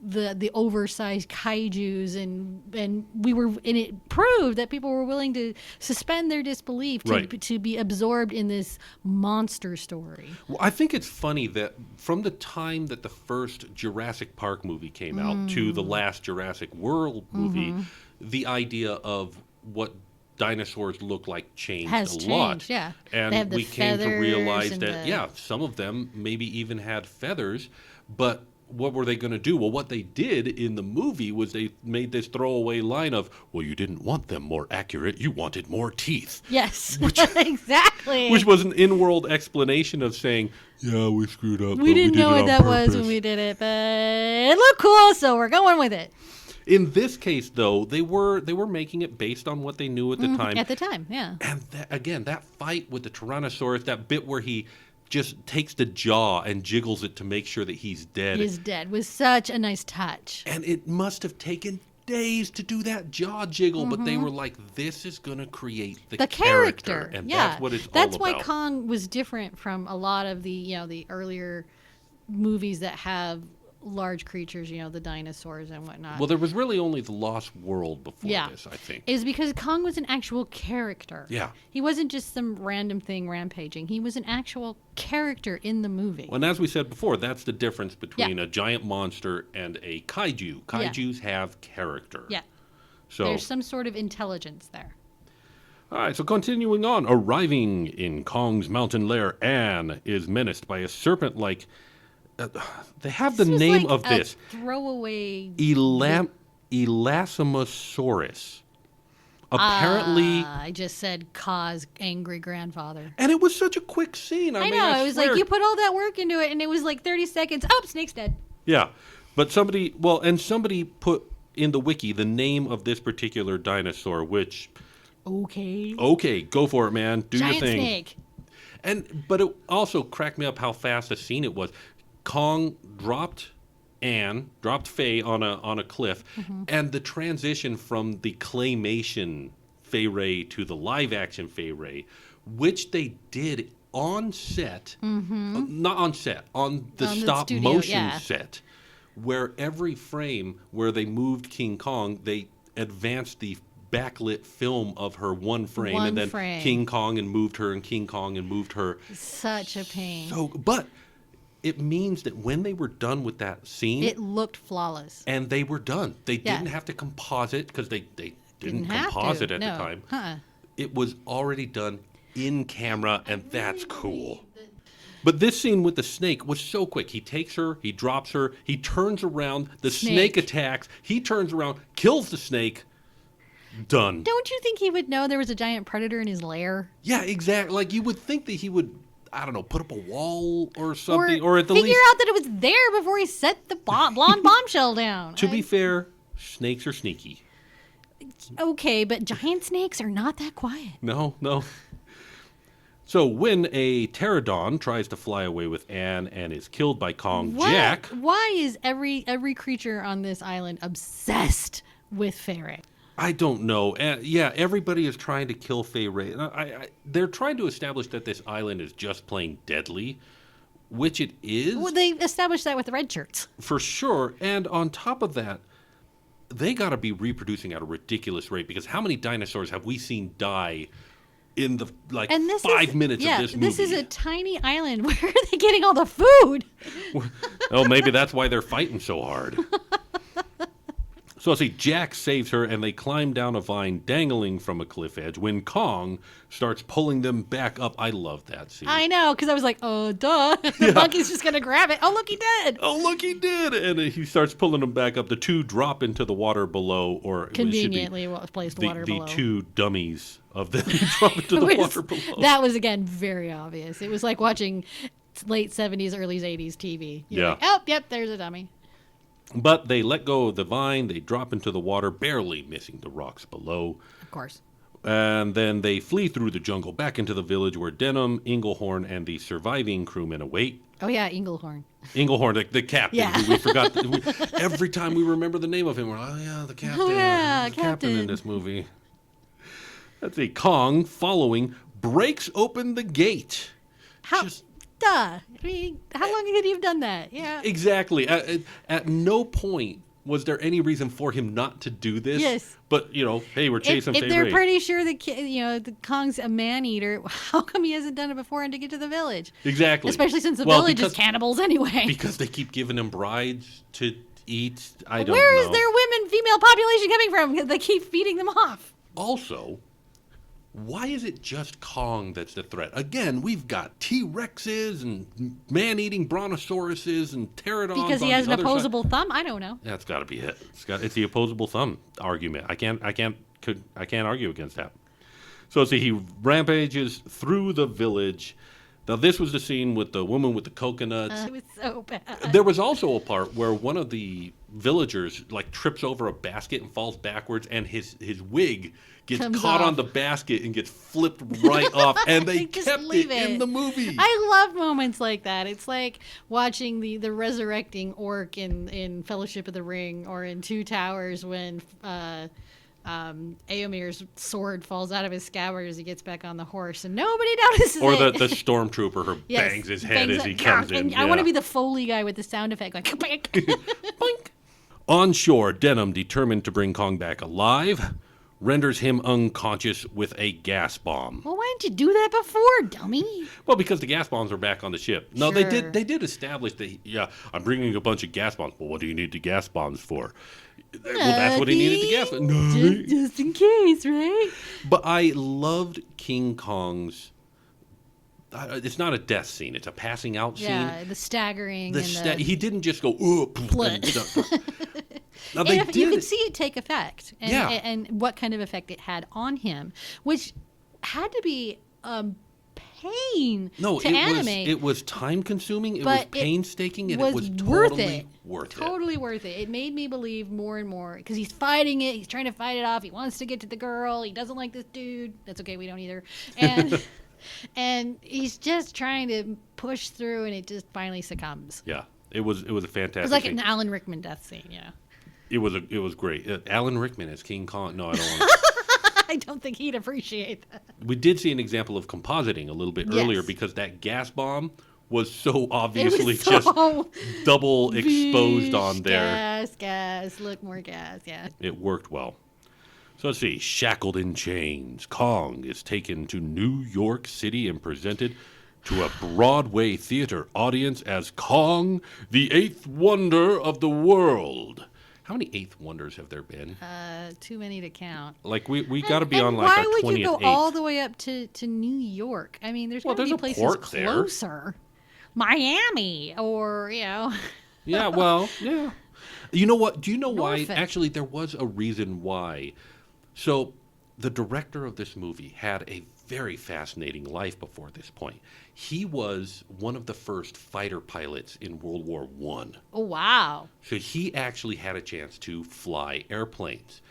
the oversized kaijus and it proved that people were willing to suspend their disbelief to be absorbed in this monster story. Well, I think it's funny that from the time that the first Jurassic Park movie came out to the last Jurassic World movie, the idea of what dinosaurs look like changed a lot. Yeah. And we came to realize that, some of them maybe even had feathers, but what were they going to do? Well, what they did in the movie was they made this throwaway line of, well, you didn't want them more accurate, you wanted more teeth. Yes, exactly. Which was an in-world explanation of saying, yeah, we screwed up. We didn't know what that was when we did it, but it looked cool, so we're going with it. In this case, though, they were making it based on what they knew at the time. At the time, yeah. And that fight with the Tyrannosaurus, that bit where he just takes the jaw and jiggles it to make sure that he's dead. He's dead. Was such a nice touch. And it must have taken days to do that jaw jiggle, but they were like, this is going to create the character. And that's what it's all about. That's why Kong was different from a lot of the, the earlier movies that have large creatures, the dinosaurs and whatnot. Well, there was really only the Lost World before Yeah. this, I think. Is because Kong was an actual character. Yeah. He wasn't just some random thing rampaging. He was an actual character in the movie. Well, and as we said before, that's the difference between a giant monster and a kaiju. Kaijus have character. Yeah. So, There's some sort of intelligence there. all right, so continuing on. Arriving in Kong's mountain lair, Anne is menaced by a serpent-like... they have the This was name like of this. throwaway. Elasmosaurus. Apparently... I just said cause angry grandfather. and it was such a quick scene. I mean, know. It was swear. like you put all that work into it, and it was like 30 seconds. Oh, snake's dead. Yeah, but somebody put in the wiki the name of this particular dinosaur, which... Okay, go for it, man. Do Giant your thing. snake. But it also cracked me up how fast a scene it was. Kong dropped Fay on a cliff, and the transition from the claymation Fay Wray to the live action Fay Wray, which they did on set, not on set, on the stop studio, motion set, where every frame where they moved King Kong, they advanced the backlit film of her one frame, and then King Kong and moved her, and King Kong and moved her. Such a pain. But it means that when they were done with that scene, It looked flawless. and they were done. They didn't have to composite because they didn't have composite to. at No. the time. It was already done in camera, and that's cool. But this scene with the snake was so quick. He takes her, he drops her, he turns around, the snake attacks, he turns around, kills the snake. Done. Don't you think he would know there was a giant predator in his lair? Yeah, exactly. Like, you would think that he would, I don't know, put up a wall or something, or at the figure least... out that it was there before he set the blonde bombshell down. To be fair, snakes are sneaky. Okay, but giant snakes are not that quiet. No. So when a pterodon tries to fly away with Anne and is killed by Kong Jack... Why is every creature on this island obsessed with Fay Wray? I don't know. Everybody is trying to kill Fay Wray. They're trying to establish that this island is just plain deadly, which it is. Well, they established that with the red shirts. For sure. And on top of that, they got to be reproducing at a ridiculous rate, because how many dinosaurs have we seen die in the 5 minutes of this movie? This is a tiny island. Where are they getting all the food? Oh, maybe that's why they're fighting so hard. So see, Jack saves her, and they climb down a vine dangling from a cliff edge when Kong starts pulling them back up. I love that scene. I know, because I was like, oh, duh. The monkey's just going to grab it. Oh, look, he did. Oh, look, he did. And he starts pulling them back up. The two drop into the water below, or conveniently placed water below. The two dummies of them drop into the water below. That was, again, very obvious. It was like watching late 70s, early 80s TV. You're like, oh, yep, there's a dummy. But they let go of the vine, they drop into the water, barely missing the rocks below. Of course. And then they flee through the jungle back into the village where Denham, Inglehorn, and the surviving crewmen await. Oh, yeah, Inglehorn. Inglehorn, the captain. Yeah. Who we forgot. Every time we remember the name of him, we're like, oh, yeah, the captain. Oh, yeah, the captain in this movie. Let's see. Kong, following, breaks open the gate. Duh. I mean, how long could he have done that? Yeah. Exactly. At no point was there any reason for him not to do this. Yes. But, hey, we're chasing Fay Wray. If they're pretty sure the Kong's a man-eater, how come he hasn't done it before and to get to the village? Exactly. Especially since the village is cannibals anyway. Because they keep giving him brides to eat. I don't know. Where is their female population coming from? Because they keep feeding them off. Also, why is it just Kong that's the threat? Again, we've got T-Rexes and man-eating brontosauruses and pterodons. Because he has an opposable thumb? I don't know. That's got to be it. It's the opposable thumb argument. I can't argue against that. So see, he rampages through the village. Now, this was the scene with the woman with the coconuts. It was so bad. There was also a part where one of the villagers trips over a basket and falls backwards, and his wig gets caught on the basket and gets flipped right off, and they kept it in the movie. I love moments like that. It's like watching the resurrecting orc in Fellowship of the Ring or in Two Towers when Eomer's sword falls out of his scabbard as he gets back on the horse, and nobody notices Or it. the stormtrooper who Yes, bangs his head as he comes in. And I want to be the Foley guy with the sound effect, like Boink. On shore, Denham, determined to bring Kong back alive, renders him unconscious with a gas bomb. Well, why didn't you do that before, dummy? Well, because the gas bombs are back on the ship. No, they Sure. did establish that. Yeah, I'm bringing a bunch of gas bombs. Well, what do you need the gas bombs for? Well, that's what he needed the gas bombs. Just in case, right? But I loved King Kong's. It's not a death scene; it's a passing out scene. Yeah, the staggering. He didn't just go. Now they And did. you could see it take effect, and, Yeah. and what kind of effect it had on him, which had to be pain to animate. It was time consuming. It But was painstaking, and was it was worth totally it. worth it. Totally worth it. It made me believe more and more because he's fighting it. He's trying to fight it off. He wants to get to the girl. He doesn't like this dude. That's okay. We don't either. And and he's just trying to push through, and it just finally succumbs. Yeah, it was a fantastic. It was like scene. an Alan Rickman death scene. Yeah. It was great. Alan Rickman as King Kong. No, I don't want to. I don't think he'd appreciate that. We did see an example of compositing a little bit Yes. earlier because that gas bomb was so obviously so just double exposed on there. Gas, look, more gas, yeah. It worked well. So let's see. Shackled in chains, Kong is taken to New York City and presented to a Broadway theater audience as Kong, the eighth wonder of the world. How many eighth wonders have there been? Too many to count. Like we got to be And on like why our 28th. would you go all the way up to New York? I mean, there's got to there's be a places port there. closer. Miami or, Yeah, well, yeah. You know what? Do you know why? Norfolk. Actually, there was a reason why. So, the director of this movie had a very fascinating life before this point. He was one of the first fighter pilots in World War I. Oh, wow. So he actually had a chance to fly airplanes.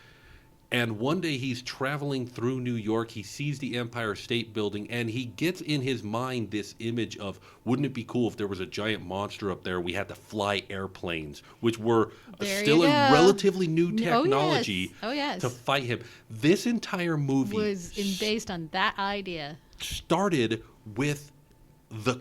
And one day he's traveling through New York, he sees the Empire State Building, and he gets in his mind this image of, wouldn't it be cool if there was a giant monster up there, we had to fly airplanes, which were There still you a go. relatively new technology Oh, yes. to fight him. This entire movie Was based on that idea. started with the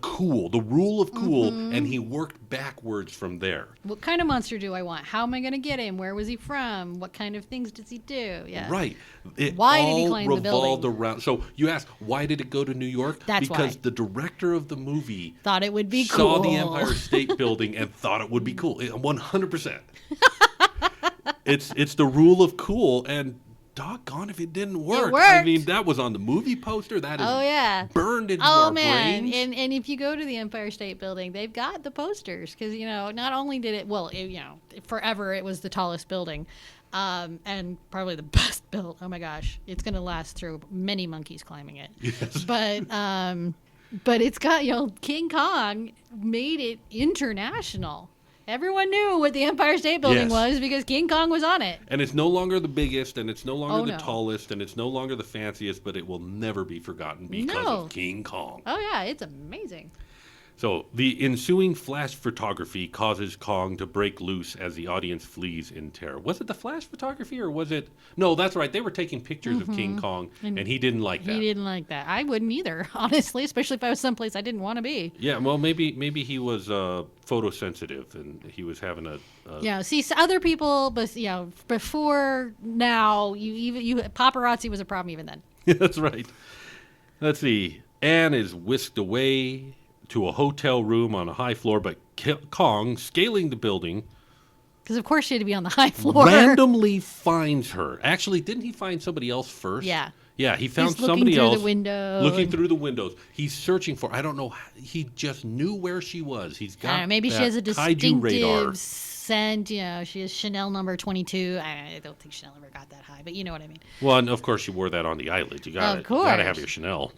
rule of cool, Mm-hmm. and he worked backwards from there. What kind of monster do I want? How am I going to get him? Where was he from? What kind of things does he do? Yeah. Right. It Why did he all climb the revolved building? around. So you ask, why did it go to New York? That's because why. the director of the movie Thought it would be saw cool. the Empire State Building and thought it would be cool. 100%. It's the rule of cool, and doggone if it didn't work. I worked. mean, that was on the movie poster. That is Oh, yeah. burned into Oh, our man. brains. And if you go to the Empire State Building, they've got the posters because, not only did it, forever it was the tallest building and probably the best built. Oh, my gosh. It's going to last through many monkeys climbing it. Yes. But it's got, King Kong made it international. Everyone knew what the Empire State Building Yes. was because King Kong was on it. And it's no longer the biggest, and it's no longer Oh, the no. tallest, and it's no longer the fanciest, but it will never be forgotten because No. of King Kong. Oh, yeah. It's amazing. So, the ensuing flash photography causes Kong to break loose as the audience flees in terror. Was it the flash photography, or was it... No, that's right. They were taking pictures of King Kong, and he didn't like that. He didn't like that. I wouldn't either, honestly, especially if I was someplace I didn't want to be. Yeah, well, maybe he was photosensitive, and he was having a... Yeah, see, other people, but before now, paparazzi was a problem even then. That's right. Let's see. Anne is whisked away to a hotel room on a high floor, but Kong, scaling the building, Because of course she had to be on the high floor. randomly finds her. Actually, didn't he find somebody else first? Yeah. Yeah, he found He's looking somebody through else. the window Looking and- through the windows. He's searching for, I don't know, he just knew where she was. He's I got don't know, maybe she that has a kaiju radar. distinctive scent. She has Chanel number 22. I don't think Chanel ever got that high, but you know what I mean. Well, and of course she wore that on the eyelids. You gotta have course. your Chanel.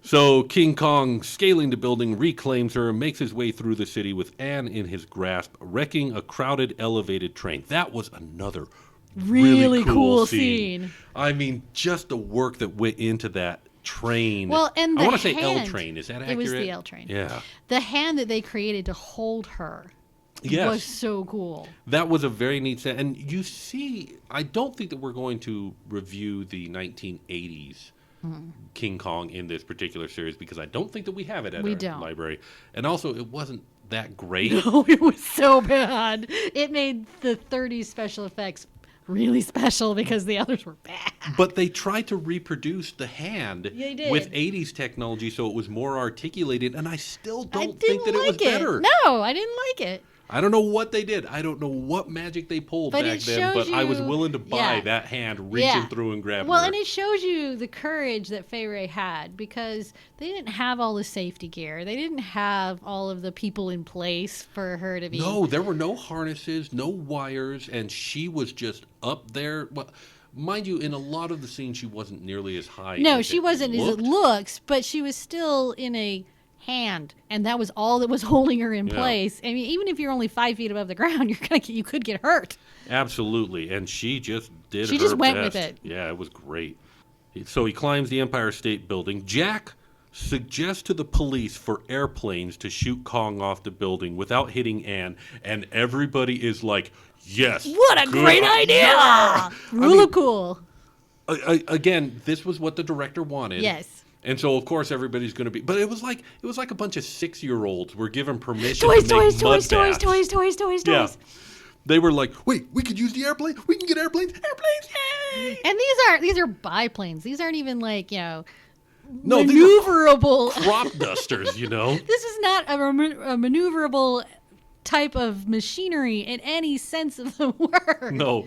So King Kong, scaling the building, reclaims her, makes his way through the city with Anne in his grasp, wrecking a crowded elevated train. That was another really cool scene. scene. I mean, just the work that went into that train. Well, and I the want to say L hand. train. Is that accurate? It was the L train. Yeah. The hand that they created to hold her. Yes. was so cool. That was a very neat set. And you see, I don't think that we're going to review the 1980s King Kong in this particular series because I don't think that we have it at our library. And also, it wasn't that great. No, it was so bad. It made the 30s special effects really special because the others were bad. But they tried to reproduce the hand They did. with 80s technology so it was more articulated, and I still I don't didn't think that it was like it. better. No, I didn't like it. I don't know what they did. I don't know what magic they pulled But back it then, but shows I was you- willing to buy yeah. that hand reaching through and grabbing Well, her. and it shows you the courage that Fay Wray had because they didn't have all the safety gear. They didn't have all of the people in place for her to be. No, there were no harnesses, no wires, and she was just up there. Well, mind you, in a lot of the scenes, she wasn't nearly as high. No, as she it wasn't as it looked. looks, but she was still in a hand, and that was all that was holding her in Yeah. place. I mean, even if you're only 5 feet above the ground, you could get hurt. Absolutely, and she just did. She her just went best. with it. Yeah, it was great. So he climbs the Empire State Building. Jack suggests to the police for airplanes to shoot Kong off the building without hitting Anne, and everybody is like, "Yes, What a good great idea! Yeah! Really cool. Again, this was what the director wanted. Yes. And so, of course, everybody's going to be. But it was like a bunch of 6-year-olds were given permission Toys, to make toys, mud toys, toys, baths. toys, toys, toys, Yeah. toys. They were like, "Wait, we could use the airplane. We can get airplanes. Yay!" And these are biplanes. These aren't even like, No, these are maneuverable. crop dusters, This is not a maneuverable type of machinery in any sense of the word. No,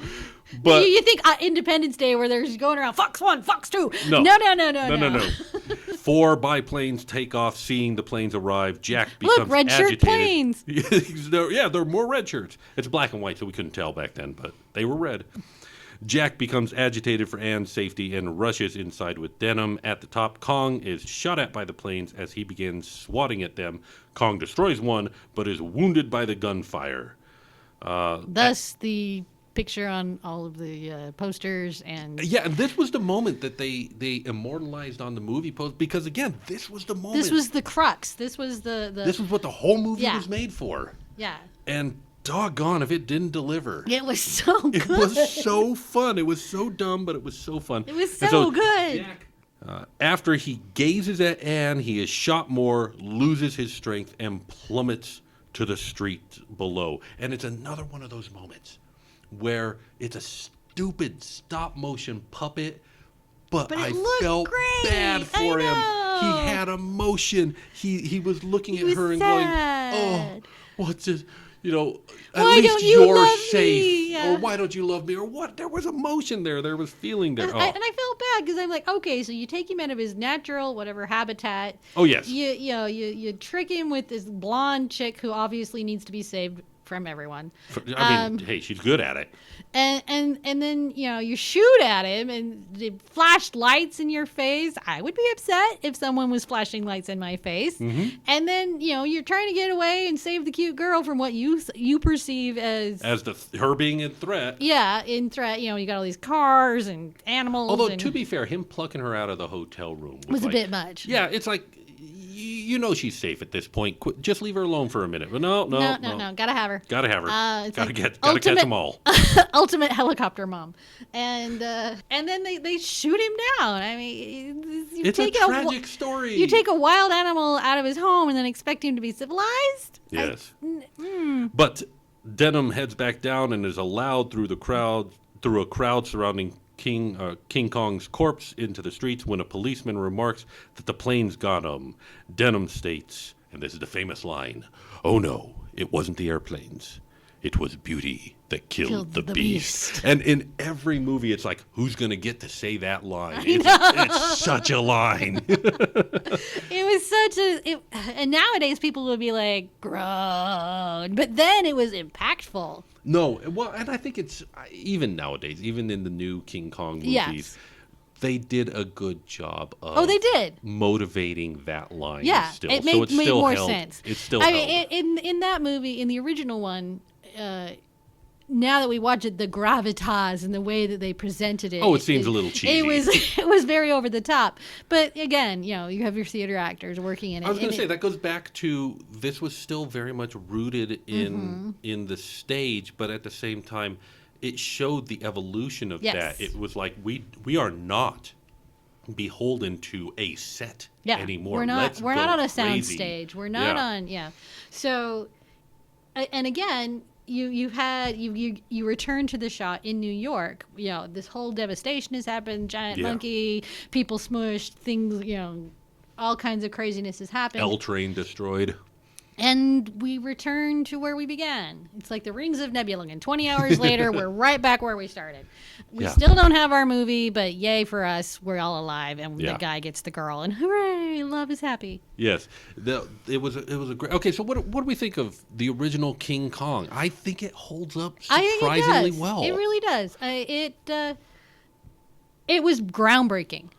but you think Independence Day where they're just going around Fox 1, Fox 2. No. No. 4 biplanes take off, seeing the planes arrive. Jack Look, becomes red shirt agitated. planes. They're more red shirts. It's black and white, so we couldn't tell back then, but they were red. Jack becomes agitated for Anne's safety and rushes inside with Denim. At the top, Kong is shot at by the planes as he begins swatting at them. Kong destroys one, but is wounded by the gunfire. Thus the picture on all of the posters and Yeah, and this was the moment that they immortalized on the movie post because, again, this was the moment. this was the crux. This was the This was what the whole movie Yeah. was made for. yeah. And doggone if it didn't deliver. It was so good. It was so fun. It was so dumb, but it was so fun. It was And so good. Jack, after he gazes at Anne, he is shot more, loses his strength, and plummets to the street below. And it's another one of those moments where it's a stupid stop-motion puppet, but But it I looked felt great. bad for I him. know. He had emotion. He was looking at was her and sad. going, "Oh, what's this?" At Why least don't you you're love safe. me? Yeah. Or why don't you love me? Or what? There was emotion there. There was feeling there. And I felt bad because I'm like, okay, so you take him out of his natural whatever habitat. Oh, yes. You trick him with this blonde chick who obviously needs to be saved from everyone. Hey, she's good at it. And then you shoot at him and they flash lights in your face. I would be upset if someone was flashing lights in my face. Mm-hmm. And then you're trying to get away and save the cute girl from what you perceive as Her being in threat. in threat. You got all these cars and animals. Although, and to be fair, him plucking her out of the hotel room was a like, bit much. Yeah, it's like, she's safe at this point. Just leave her alone for a minute. But no. Gotta have her. Gotta have her. It's Gotta like catch them all. Ultimate helicopter mom, and then they shoot him down. I mean, It's a tragic story. You take a wild animal out of his home and then expect him to be civilized. Yes. But Denham heads back down and is allowed through a crowd surrounding King Kong's corpse into the streets when a policeman remarks that the planes got him. Denham states, and this is the famous line, "Oh no, it wasn't the airplanes. It was beauty that killed the beast." And in every movie, it's like, who's going to get to say that line? It's such a line. It was and nowadays people would be like, groan. But then it was impactful. No, well, and I think it's, even nowadays, even in the new King Kong movies, Yes. they did a good job of They did. motivating that line still. It So it still made more held. sense. It still I held. mean, in that movie, in the original one, now that we watch it, the gravitas and the way that they presented it. Oh, it seems a little cheesy. It was very over the top. But again, you have your theater actors working in it. I was going to say, that goes back to, this was still very much rooted in the stage, but at the same time, it showed the evolution of that. It was like, we are not beholden to a set anymore. We're not on a sound stage. We're not on So, and again, you return to the shot in New York. This whole devastation has happened. Giant monkey, people smushed, things. All kinds of craziness has happened. L train destroyed. And we return to where we began. It's like the Rings of Nibelungen. 20 hours later, we're right back where we started. We still don't have our movie, but yay for us, we're all alive, and the guy gets the girl, and hooray, love is happy. Yes, it was a great. Okay, so what do we think of the original King Kong? I think it holds up surprisingly well. It really does. It was groundbreaking.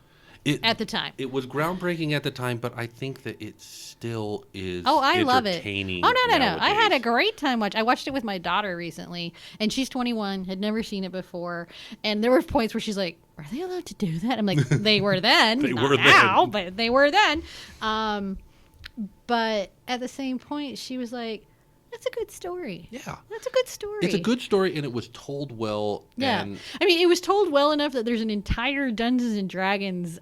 At the time. It was groundbreaking at the time, but I think that it still is I love it. entertaining. Oh, no. Nowadays. I had a great time watching. I watched it with my daughter recently, and she's 21, had never seen it before. And there were points where she's like, are they allowed to do that? I'm like, they were then. They not were now, then. but they were then. But at the same point, she was like, that's a good story. Yeah. That's a good story. It's a good story, and it was told well. Yeah. And I mean, it was told well enough that there's an entire Dungeons and Dragons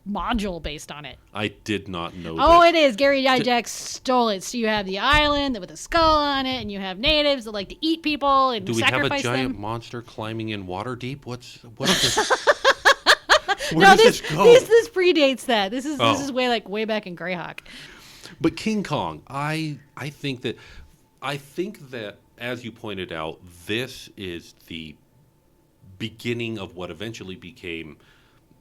module based on it. I did not know this. It is. Gary Gygax stole it. So you have the island with a skull on it, and you have natives that like to eat people and sacrifice them. Do we have a giant monster climbing in water deep? What's this? Where no, does this go? This predates that. This is way back in Greyhawk. But King Kong, I think that as you pointed out, this is the beginning of what eventually became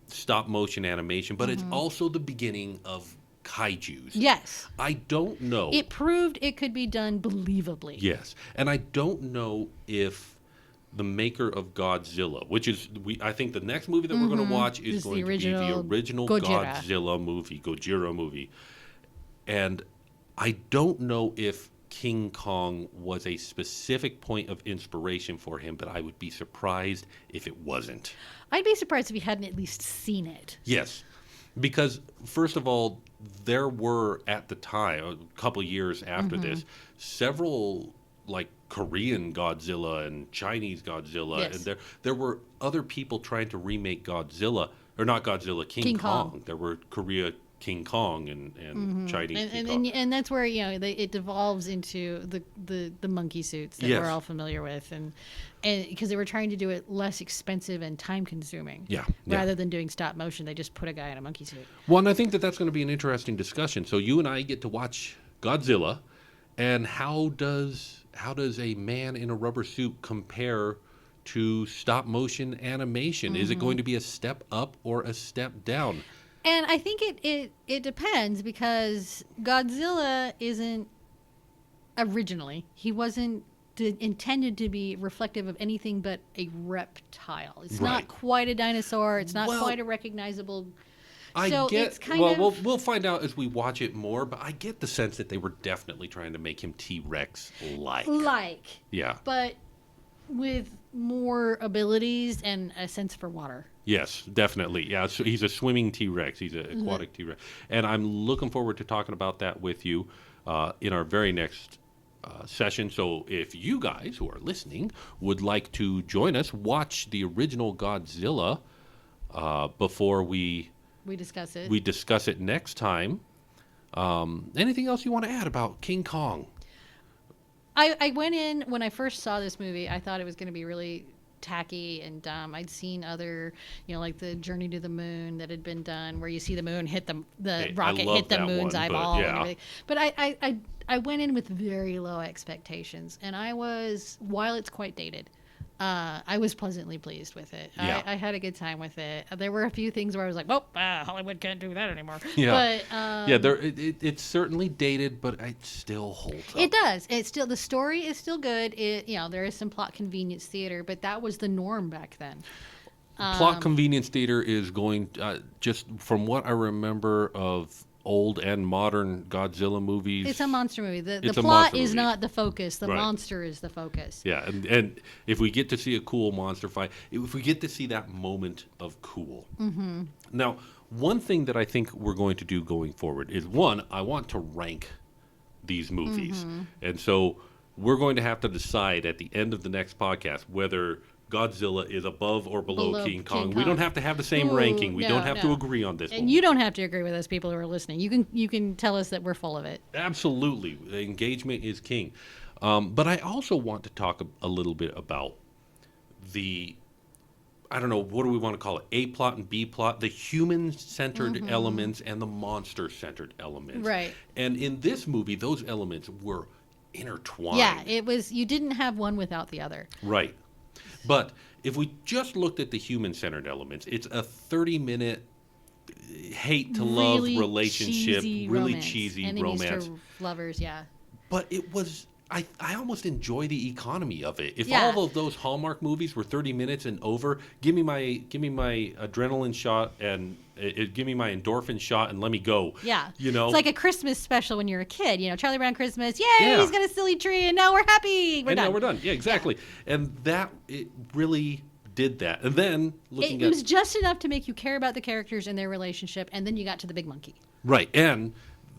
stop motion animation, but it's also the beginning of kaijus. Yes. I don't know. It proved it could be done believably. Yes. And I don't know if the maker of Godzilla, which is, I think the next movie that we're going to watch is going to be the original Godzilla movie, Gojira movie. And I don't know if King Kong was a specific point of inspiration for him, but I would be surprised if it wasn't. I'd be surprised if he hadn't at least seen it. Yes. Because, first of all, there were, at the time, a couple years after this, several, like, Korean Godzilla and Chinese Godzilla. Yes. And there were other people trying to remake Godzilla, or not Godzilla, King Kong. There were Korea King Kong and Chinese King Kong. And that's where it devolves into the monkey suits that we're all familiar with, and because they were trying to do it less expensive and time consuming. Rather than doing stop motion, they just put a guy in a monkey suit. Well, and I think that's going to be an interesting discussion. So you and I get to watch Godzilla, and how does a man in a rubber suit compare to stop motion animation? Is it going to be a step up or a step down? And I think it depends, because Godzilla isn't originally, he wasn't intended to be reflective of anything but a reptile. It's not quite a dinosaur. It's not quite a recognizable. We'll find out as we watch it more, but I get the sense that they were definitely trying to make him T-Rex-like. Yeah. But with more abilities and a sense for water. Yes, definitely. Yeah, so he's a swimming T-Rex. He's an aquatic T-Rex. And I'm looking forward to talking about that with you in our very next session. So if you guys who are listening would like to join us, watch the original Godzilla before we discuss it. We discuss it next time. Anything else you want to add about King Kong? I went in, when I first saw this movie, I thought it was going to be really tacky and dumb. I'd seen other, like the Journey to the Moon that had been done, where you see the moon hit the rocket hit the moon's eyeball. And everything. But I went in with very low expectations, and while it's quite dated, I was pleasantly pleased with it. Yeah. I had a good time with it. There were a few things where I was like, well, Hollywood can't do that anymore. Yeah. But, it's certainly dated, but it still holds up. It does. The story is still good. There is some plot convenience theater, but that was the norm back then. Plot convenience theater is going, just from what I remember of old and modern Godzilla movies. It's a monster movie. The It's a plot monster is movie. not the focus. The Right. monster is the focus. Yeah, and if we get to see a cool monster fight, if we get to see that moment of cool. Mm-hmm. Now, one thing that I think we're going to do going forward is, one, I want to rank these movies. Mm-hmm. And so we're going to have to decide at the end of the next podcast whether Godzilla is above or below King Kong. We don't have to have the same Ooh, ranking. We no, don't have to no. agree on this one. And you don't have to agree with us, people who are listening. You can tell us that we're full of it. Absolutely. Engagement is king. But I also want to talk a little bit about the, I don't know, what do we want to call it? A plot and B plot, the human-centered elements and the monster-centered elements. Right. And in this movie, those elements were intertwined. Yeah, it was. You didn't have one without the other. Right. But if we just looked at the human-centered elements, it's a 30-minute hate-to-love Really relationship, cheesy really romance. cheesy Enemies romance. to lovers, yeah. But it was, I almost enjoy the economy of it. If Yeah. all of those Hallmark movies were 30 minutes and over, give me my adrenaline shot and give me my endorphin shot and let me go. Yeah. You know? It's like a Christmas special when you're a kid. You know, Charlie Brown Christmas. Yay, Yeah. he's got a silly tree and now we're happy. We're and done. now we're done. Yeah, exactly. And that, it really did that. And then looking It was just enough to make you care about the characters and their relationship, and then you got to the big monkey. Right. And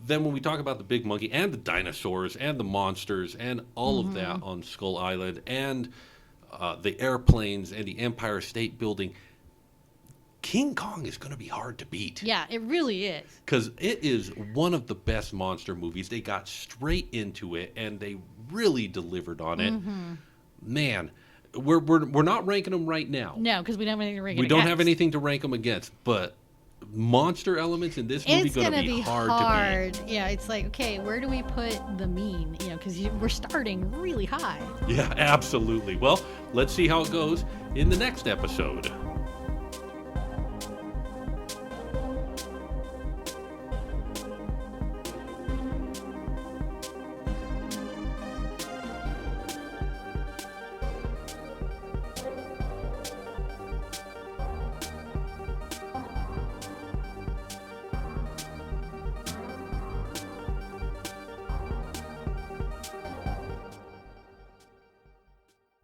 then when we talk about the big monkey and the dinosaurs and the monsters and all of that on Skull Island and the airplanes and the Empire State Building, King Kong is going to be hard to beat. Yeah, it really is. Because it is one of the best monster movies. They got straight into it and they really delivered on it. Man, we're not ranking them right now. No, because we don't have anything to rank it We don't against. have anything to rank them against, but monster elements in this movie It's going gonna to be be hard to Yeah, it's like, okay, where do we put the mean? You know, because we're starting really high. beat. Yeah, absolutely. Well, let's see how it goes in the next episode.